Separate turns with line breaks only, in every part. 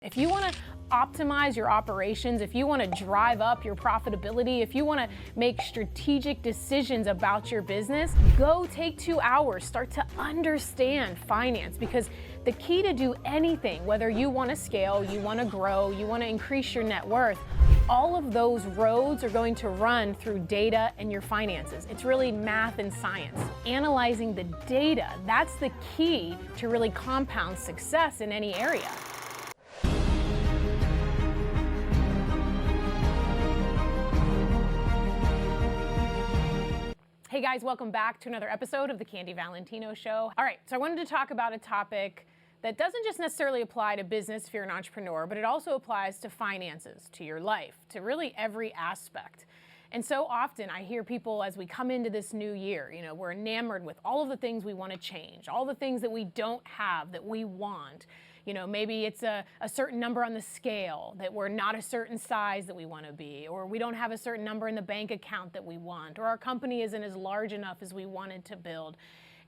If you want to optimize your operations, if you want to drive up your profitability, if you want to make strategic decisions about your business, go take 2 hours, start to understand finance, because the key to do anything, whether you want to scale, you want to grow, you want to increase your net worth, all of those roads are going to run through data and your finances. It's really math and science. Analyzing the data, that's the key to really compound success in any area. Hey guys, welcome back to another episode of the Candy Valentino Show. All right, so I wanted to talk about a topic that doesn't just necessarily apply to business if you're an entrepreneur, but it also applies to finances, to your life, to really every aspect. And so often I hear people as we come into this new year, we're enamored with all of the things we want to change, all the things that we don't have that we want. Maybe it's a certain number on the scale, that we're not a certain size that we want to be, or we don't have a certain number in the bank account that we want, or our company isn't as large enough as we wanted to build.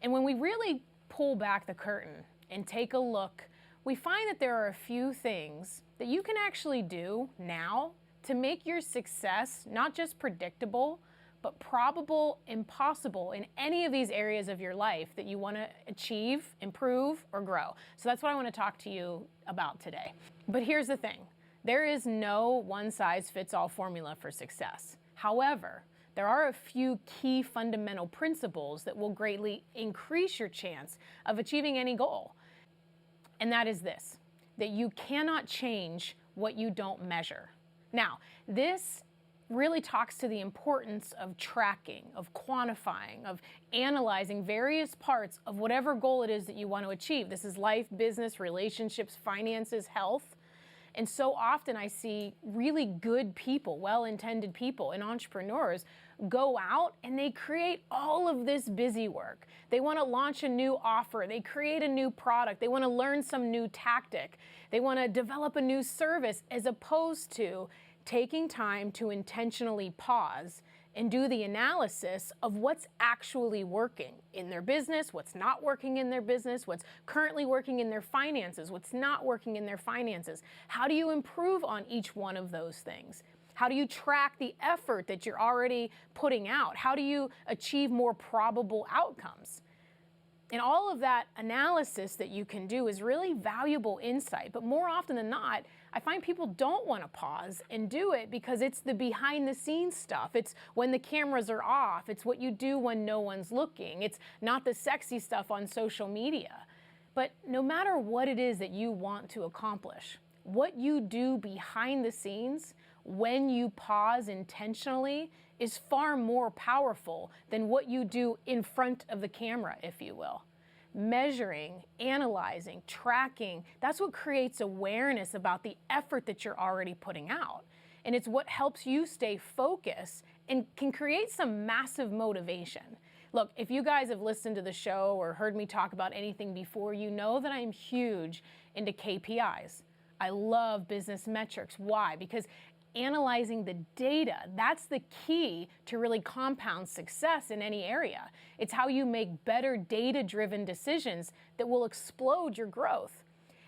And when we really pull back the curtain and take a look, we find that there are a few things that you can actually do now to make your success not just predictable, but probable and possible in any of these areas of your life that you want to achieve, improve, or grow. So that's what I want to talk to you about today. But here's the thing. There is no one-size-fits-all formula for success. However, there are a few key fundamental principles that will greatly increase your chance of achieving any goal. And that is this, that you cannot change what you don't measure. Now, this really talks to the importance of tracking, of quantifying, of analyzing various parts of whatever goal it is that you want to achieve. This is life, business, relationships, finances, health. And so often I see really good people, well-intended people and entrepreneurs go out and they create all of this busy work. They want to launch a new offer. They create a new product. They want to learn some new tactic. They want to develop a new service, as opposed to taking time to intentionally pause and do the analysis of what's actually working in their business, what's not working in their business, what's currently working in their finances, what's not working in their finances. How do you improve on each one of those things? How do you track the effort that you're already putting out? How do you achieve more probable outcomes? And all of that analysis that you can do is really valuable insight. But more often than not, I find people don't want to pause and do it because it's the behind the scenes stuff. It's when the cameras are off. It's what you do when no one's looking. It's not the sexy stuff on social media. But no matter what it is that you want to accomplish, what you do behind the scenes when you pause intentionally is far more powerful than what you do in front of the camera, if you will. Measuring, analyzing, tracking, that's what creates awareness about the effort that you're already putting out. And it's what helps you stay focused and can create some massive motivation. Look, if you guys have listened to the show or heard me talk about anything before, you know that I'm huge into KPIs. I love business metrics. Why? Because analyzing the data, that's the key to really compound success in any area. It's how you make better data-driven decisions that will explode your growth.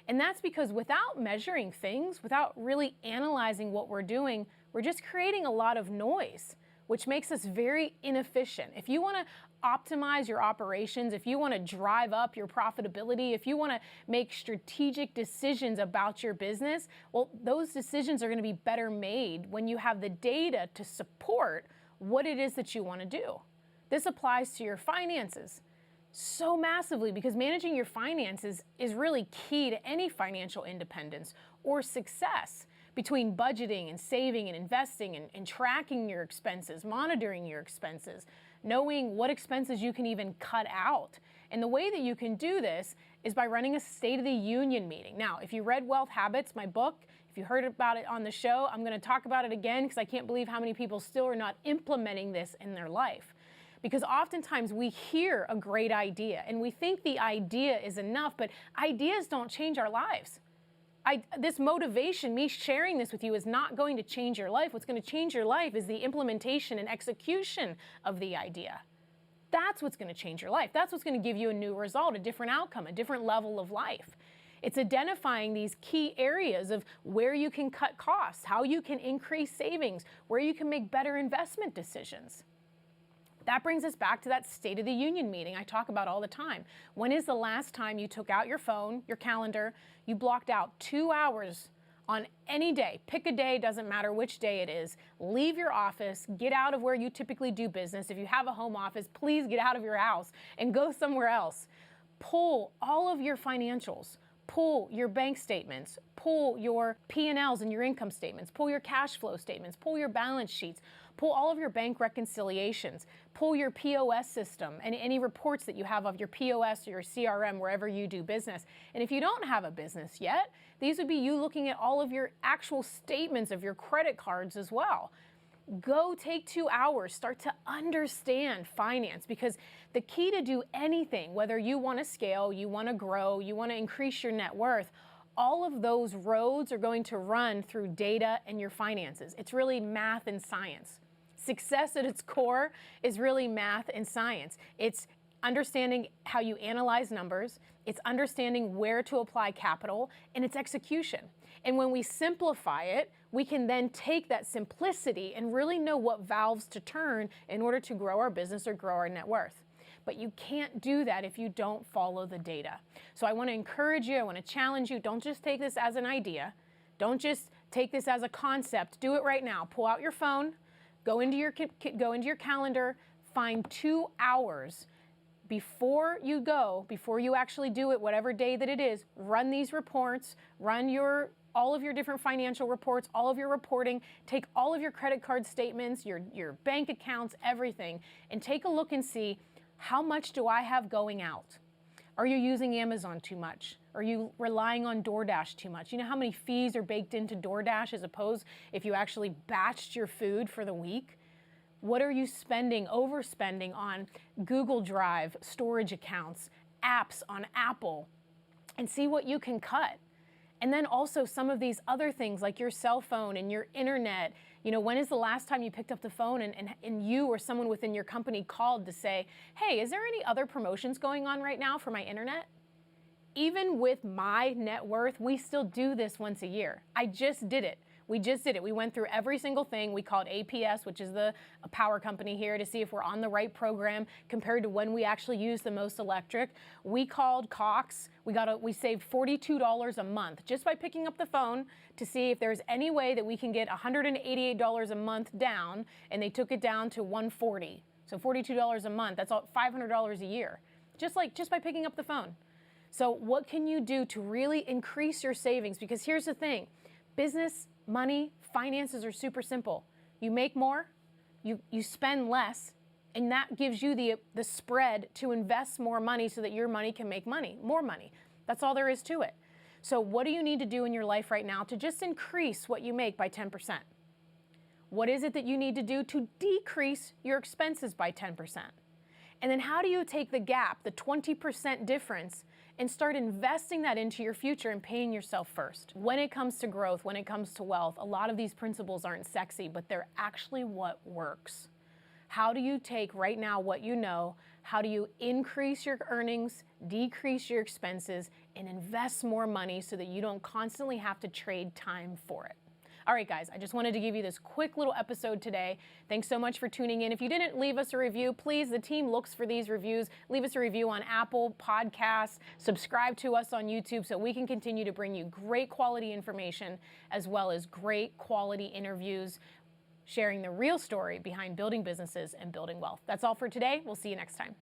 And that's because without measuring things, without really analyzing what we're doing, we're just creating a lot of noise, which makes us very inefficient. If you want to optimize your operations, if you want to drive up your profitability, if you want to make strategic decisions about your business, well, those decisions are going to be better made when you have the data to support what it is that you want to do. This applies to your finances so massively, because managing your finances is really key to any financial independence or success. Between budgeting and saving and investing and tracking your expenses, monitoring your expenses, knowing what expenses you can even cut out. And the way that you can do this is by running a State of the Union meeting. Now, if you read Wealth Habits, my book, if you heard about it on the show, I'm going to talk about it again because I can't believe how many people still are not implementing this in their life. Because oftentimes we hear a great idea and we think the idea is enough, but ideas don't change our lives. This motivation, me sharing this with you, is not going to change your life. What's going to change your life is the implementation and execution of the idea. That's what's going to change your life. That's what's going to give you a new result, a different outcome, a different level of life. It's identifying these key areas of where you can cut costs, how you can increase savings, where you can make better investment decisions. That brings us back to that State of the Union meeting I talk about all the time. When is the last time you took out your phone, your calendar, you blocked out 2 hours on any day? Pick a day, doesn't matter which day it is. Leave your office, get out of where you typically do business. If you have a home office, please get out of your house and go somewhere else. Pull all of your financials. Pull your bank statements, pull your P&Ls and your income statements, pull your cash flow statements, pull your balance sheets, pull all of your bank reconciliations, pull your POS system and any reports that you have of your POS or your CRM wherever you do business. And if you don't have a business yet, these would be you looking at all of your actual statements of your credit cards as well. Go take 2 hours, start to understand finance, because the key to do anything, whether you want to scale, you want to grow, you want to increase your net worth, all of those roads are going to run through data and your finances. It's really math and science. Success at its core is really math and science. It's understanding how you analyze numbers, it's understanding where to apply capital, and it's execution. And when we simplify it, we can then take that simplicity and really know what valves to turn in order to grow our business or grow our net worth. But you can't do that if you don't follow the data. So I want to encourage you, I want to challenge you, don't just take this as an idea. Don't just take this as a concept. Do it right now. Pull out your phone, go into your calendar, find 2 hours before you actually do it, whatever day that it is, run these reports, run all of your different financial reports, all of your reporting, take all of your credit card statements, your bank accounts, everything, and take a look and see, how much do I have going out? Are you using Amazon too much? Are you relying on DoorDash too much? You know how many fees are baked into DoorDash as opposed if you actually batched your food for the week? What are you spending, overspending on Google Drive, storage accounts, apps on Apple? And see what you can cut. And then also some of these other things like your cell phone and your internet. You know, when is the last time you picked up the phone and you or someone within your company called to say, hey, is there any other promotions going on right now for my internet? Even with my net worth, we still do this once a year. I just did it. We just did it. We went through every single thing. We called APS, which is a power company here, to see if we're on the right program compared to when we actually use the most electric. We called Cox. We saved $42 a month just by picking up the phone to see if there's any way that we can get $188 a month down, and they took it down to $140. So $42 a month. That's $500 a year, just by picking up the phone. So what can you do to really increase your savings? Because here's the thing, business, money, finances are super simple. You make more, you spend less, and that gives you the spread to invest more money so that your money can make more money. That's all there is to it. So what do you need to do in your life right now to just increase what you make by 10%? What is it that you need to do to decrease your expenses by 10%? And then how do you take the gap, the 20% difference, and start investing that into your future and paying yourself first? When it comes to growth, when it comes to wealth, a lot of these principles aren't sexy, but they're actually what works. How do you take right now what you know, how do you increase your earnings, decrease your expenses, and invest more money so that you don't constantly have to trade time for it? All right, guys, I just wanted to give you this quick little episode today. Thanks so much for tuning in. If you didn't leave us a review, please, the team looks for these reviews. Leave us a review on Apple Podcasts. Subscribe to us on YouTube so we can continue to bring you great quality information as well as great quality interviews, sharing the real story behind building businesses and building wealth. That's all for today. We'll see you next time.